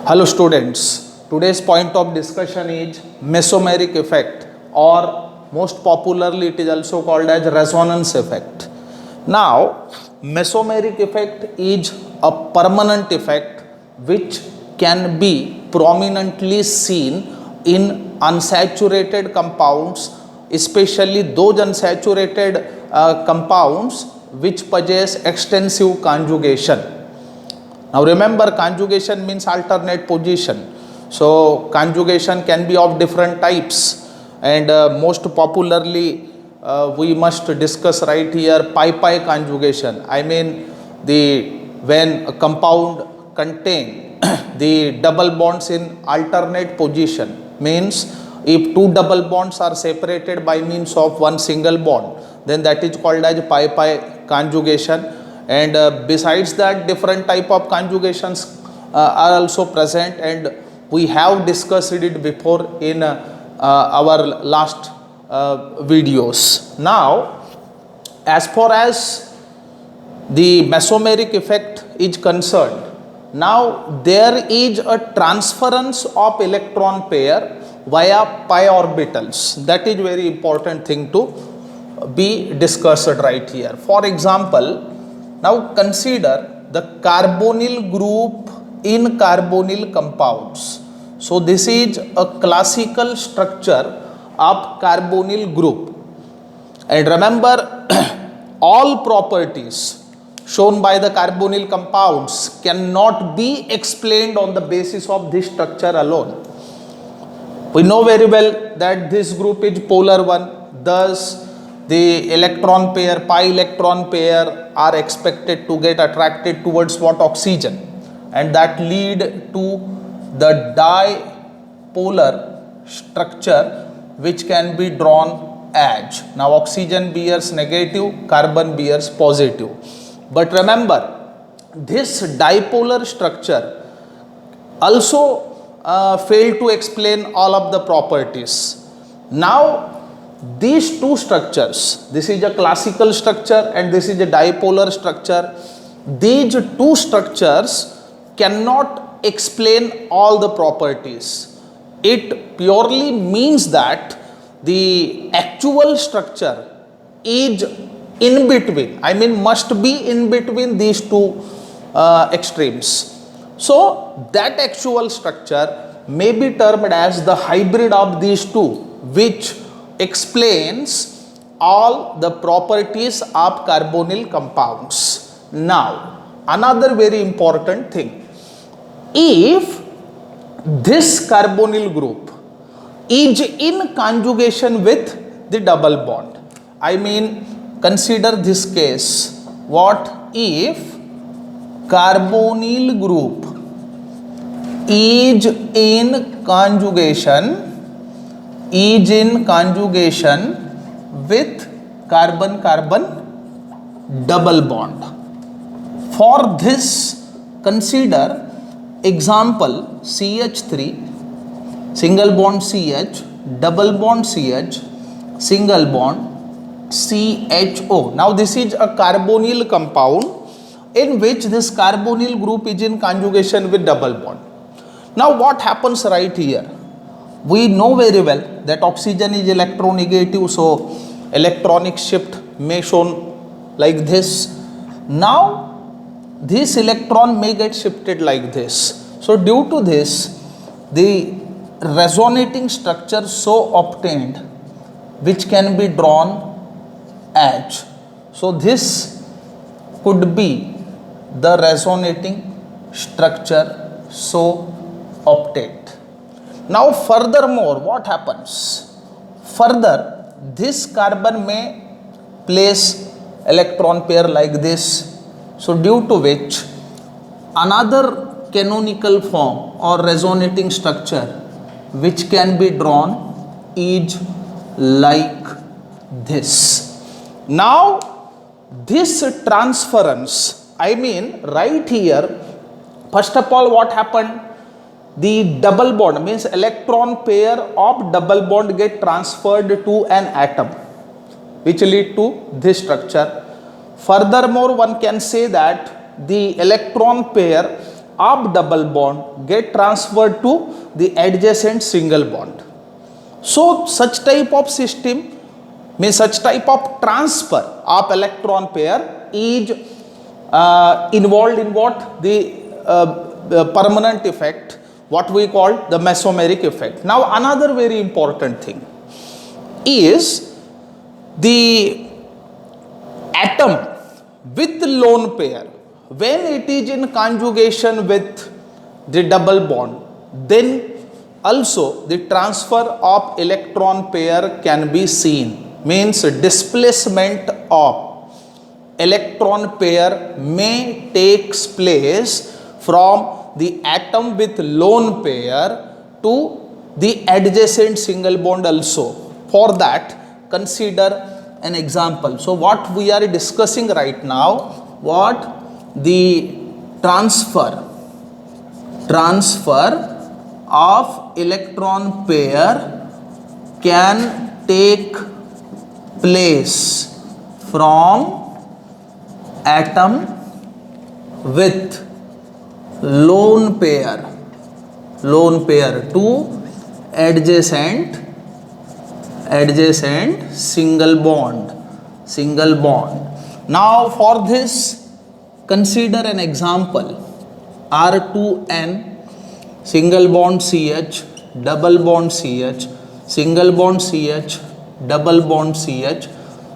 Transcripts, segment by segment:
Hello students, today's point of discussion is mesomeric effect, or most popularly it is also called as resonance effect. Now, mesomeric effect is a permanent effect which can be prominently seen in unsaturated compounds, especially those unsaturated compounds which possess extensive conjugation. Now remember, conjugation means alternate position. So conjugation can be of different types, and most popularly we must discuss right here pi conjugation. I mean, the when a compound contain the double bonds in alternate position, means if two double bonds are separated by means of one single bond, then that is called as pi conjugation. And besides that, different type of conjugations are also present, and we have discussed it before in our last videos. Now, as far as the mesomeric effect is concerned, now there is a transference of electron pair via pi orbitals. That is very important thing to be discussed right here. For example, now consider the carbonyl group in carbonyl compounds. So this is a classical structure of carbonyl group. And remember, all properties shown by the carbonyl compounds cannot be explained on the basis of this structure alone. We know very well that this group is polar one, thus the electron pair, pi electron pair are expected to get attracted towards what? Oxygen, and that lead to the dipolar structure which can be drawn as. Now oxygen bears negative, carbon bears positive. But remember, this dipolar structure also failed to explain all of the properties. Now these two structures, this is a classical structure and this is a dipolar structure, these two structures cannot explain all the properties. It purely means that the actual structure is in between, I mean must be in between these two extremes. So that actual structure may be termed as the hybrid of these two, which explains all the properties of carbonyl compounds. Now, another very important thing, if this carbonyl group is in conjugation with the double bond, I mean consider this case, what if carbonyl group is in conjugation with carbon-carbon double bond. For this, consider example CH3, single bond CH, double bond CH, single bond CHO. Now this is a carbonyl compound in which this carbonyl group is in conjugation with double bond. Now what happens right here? We know very well that oxygen is electronegative, so electronic shift may shown like this. Now this electron may get shifted like this. So due to this, the resonating structure so obtained which can be drawn as. So this could be the resonating structure so obtained. Now furthermore, what happens? Further, this carbon may place electron pair like this. So due to which another canonical form or resonating structure which can be drawn is like this. Now this transference, I mean right here, first of all what happened? The double bond, means electron pair of double bond get transferred to an atom, which lead to this structure. Furthermore, one can say that the electron pair of double bond get transferred to the adjacent single bond. So such type of system, means such type of transfer of electron pair is involved in what? The permanent effect, what we call the mesomeric effect. Now another very important thing is the atom with lone pair, when it is in conjugation with the double bond, then also the transfer of electron pair can be seen, means displacement of electron pair may takes place from the atom with lone pair to the adjacent single bond also. For that, consider an example. So what we are discussing right now, what the transfer of electron pair can take place from atom with lone pair to adjacent single bond. Now for this, consider an example. R2N single bond CH, double bond CH, single bond CH, double bond CH,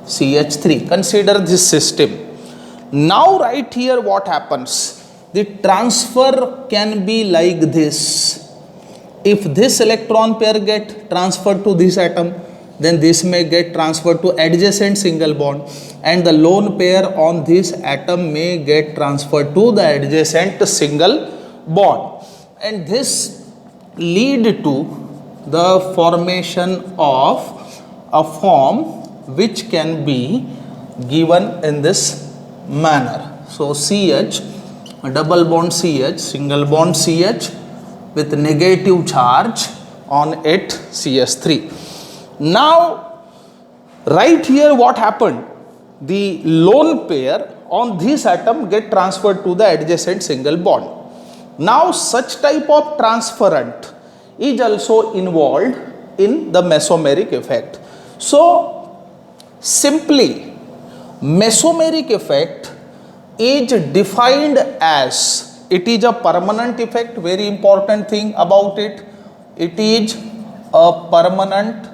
CH3. Consider this system. Now right here what happens? The transfer can be like this. If this electron pair get transferred to this atom, then this may get transferred to adjacent single bond, and the lone pair on this atom may get transferred to the adjacent single bond, and this lead to the formation of a form which can be given in this manner. So CH, double bond CH, single bond CH with negative charge on it, CH3. Now right here what happened? The lone pair on this atom get transferred to the adjacent single bond. Now such type of transferent is also involved in the mesomeric effect. So simply mesomeric effect is defined as, it is a permanent effect. Very important thing about it, it is a permanent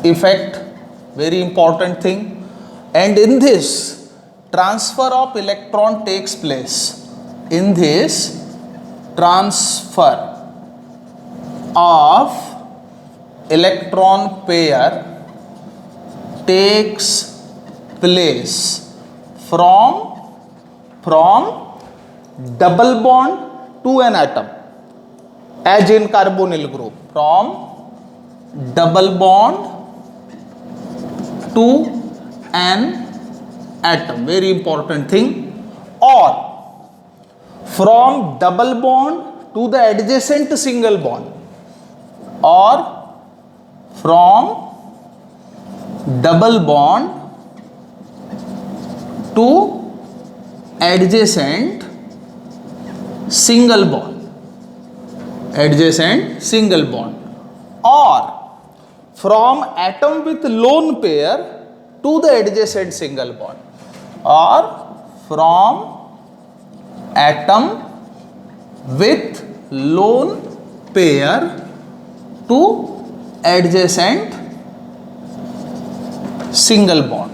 effect, very important thing. And in this, transfer of electron takes place. In this, transfer of electron pair takes place from double bond to an atom, as in carbonyl group, from double bond to an atom, very important thing, or from double bond to the adjacent single bond, or from double bond to adjacent single bond, or from atom with lone pair to the adjacent single bond, or from atom with lone pair to adjacent single bond,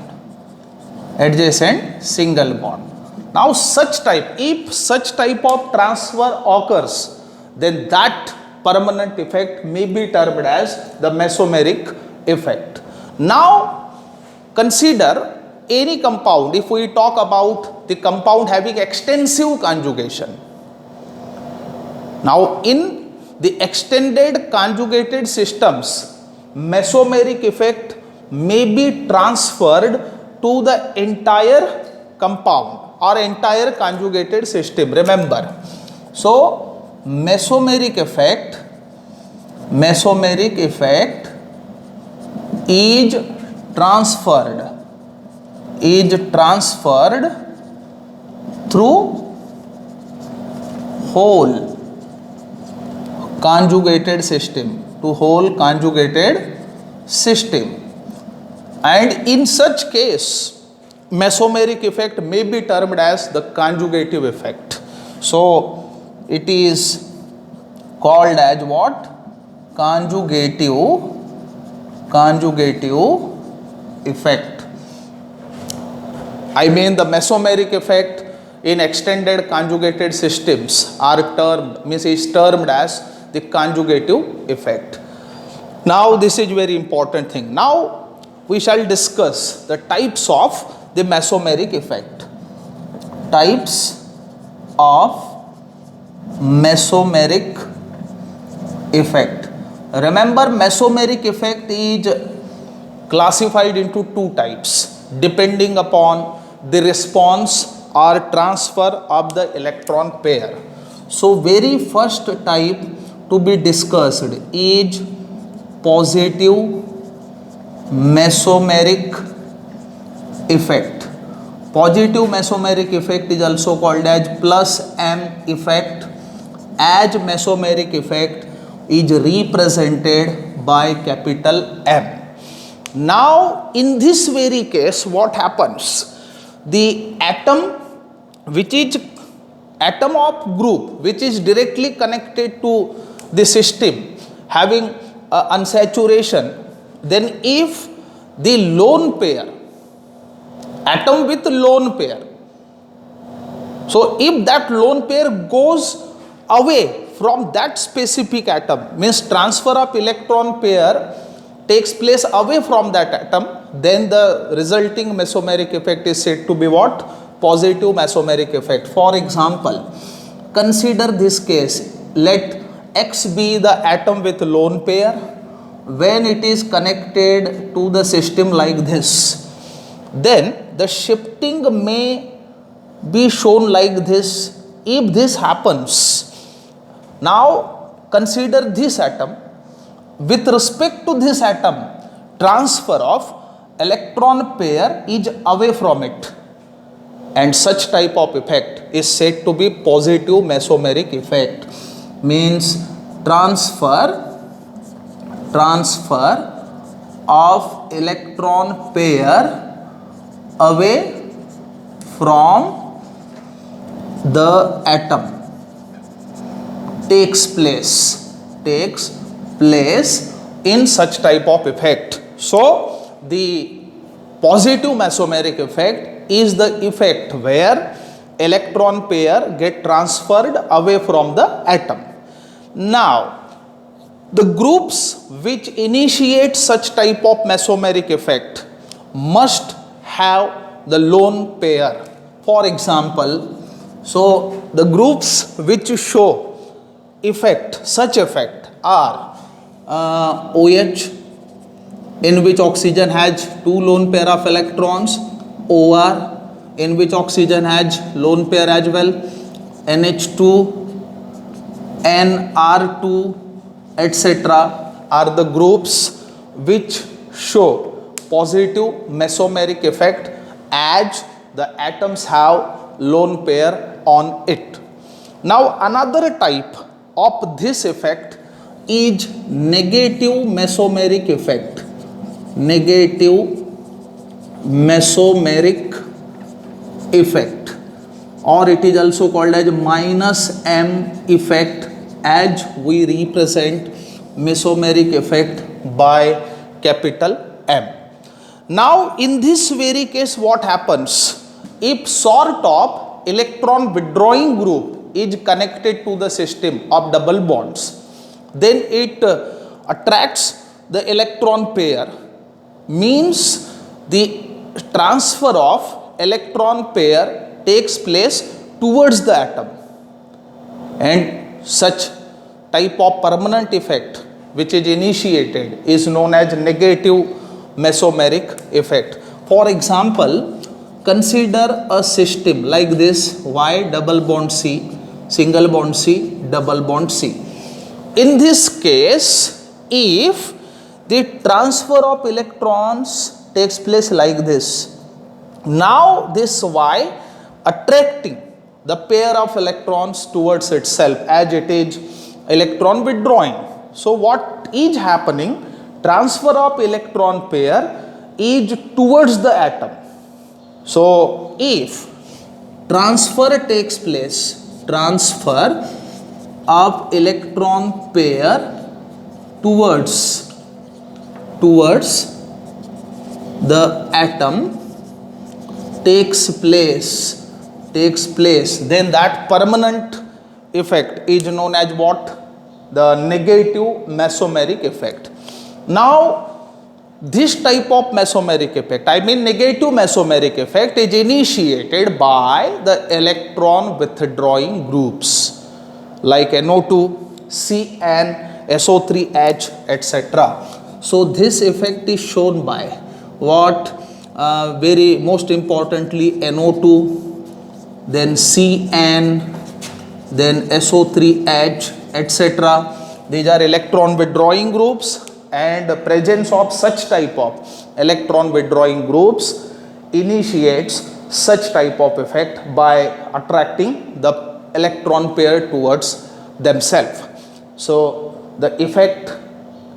Now such type, if such type of transfer occurs, then that permanent effect may be termed as the mesomeric effect. Now consider any compound. If we talk about the compound having extensive conjugation, now in the extended conjugated systems, mesomeric effect may be transferred to the entire compound or entire conjugated system. Remember, so mesomeric effect is transferred through whole conjugated system, to whole conjugated system. And in such case, mesomeric effect may be termed as the conjugative effect. So it is called as what? Conjugative effect. I mean, the mesomeric effect in extended conjugated systems is termed as the conjugative effect. Now this is very important thing. Now we shall discuss the types of the mesomeric effect. Types of mesomeric effect. Remember, mesomeric effect is classified into two types depending upon the response or transfer of the electron pair. So very first type to be discussed is positive mesomeric effect. Positive mesomeric effect is also called as plus M effect, as mesomeric effect is represented by capital M. Now in this very case, what happens? The atom of group which is directly connected to the system having unsaturation, then if the lone pair, atom with lone pair, so if that lone pair goes away from that specific atom, means transfer of electron pair takes place away from that atom, then the resulting mesomeric effect is said to be what? Positive mesomeric effect. For example, consider this case. Let X be the atom with lone pair. When it is connected to the system like this, then the shifting may be shown like this. If this happens, now consider this atom. With respect to this atom, transfer of electron pair is away from it, and such type of effect is said to be positive mesomeric effect. Means transfer of electron pair away from the atom takes place in such type of effect. So the positive mesomeric effect is the effect where electron pair get transferred away from the atom. Now the groups which initiate such type of mesomeric effect must have the lone pair. For example, so the groups which show such effect are OH, in which oxygen has two lone pair of electrons, OR, in which oxygen has lone pair as well, NH2, NR2, etc. are the groups which show positive mesomeric effect as the atoms have lone pair on it. Now another type of this effect is negative mesomeric effect. Negative mesomeric effect, or it is also called as minus M effect, as we represent mesomeric effect by capital M. Now in this very case, what happens? If sort of electron withdrawing group is connected to the system of double bonds, then it attracts the electron pair, means the transfer of electron pair takes place towards the atom, and such type of permanent effect which is initiated is known as negative mesomeric effect. For example, consider a system like this: Y double bond C, single bond C, double bond C. In this case, if the transfer of electrons takes place like this, now this Y attracting the pair of electrons towards itself as it is electron withdrawing. So what is happening? Transfer of electron pair is towards the atom. So if transfer takes place, transfer of electron pair towards the atom takes place, then that permanent effect is known as what? The negative mesomeric effect. Now this type of mesomeric effect, I mean negative mesomeric effect, is initiated by the electron withdrawing groups like NO2, CN, SO3H, etc. So this effect is shown by what? Very most importantly NO2, then CN, then SO3H, etc. These are electron withdrawing groups, and the presence of such type of electron withdrawing groups initiates such type of effect by attracting the electron pair towards themselves. So the effect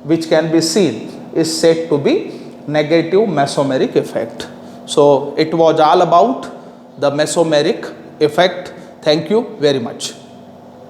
which can be seen is said to be negative mesomeric effect. So it was all about the mesomeric effect. Thank you very much.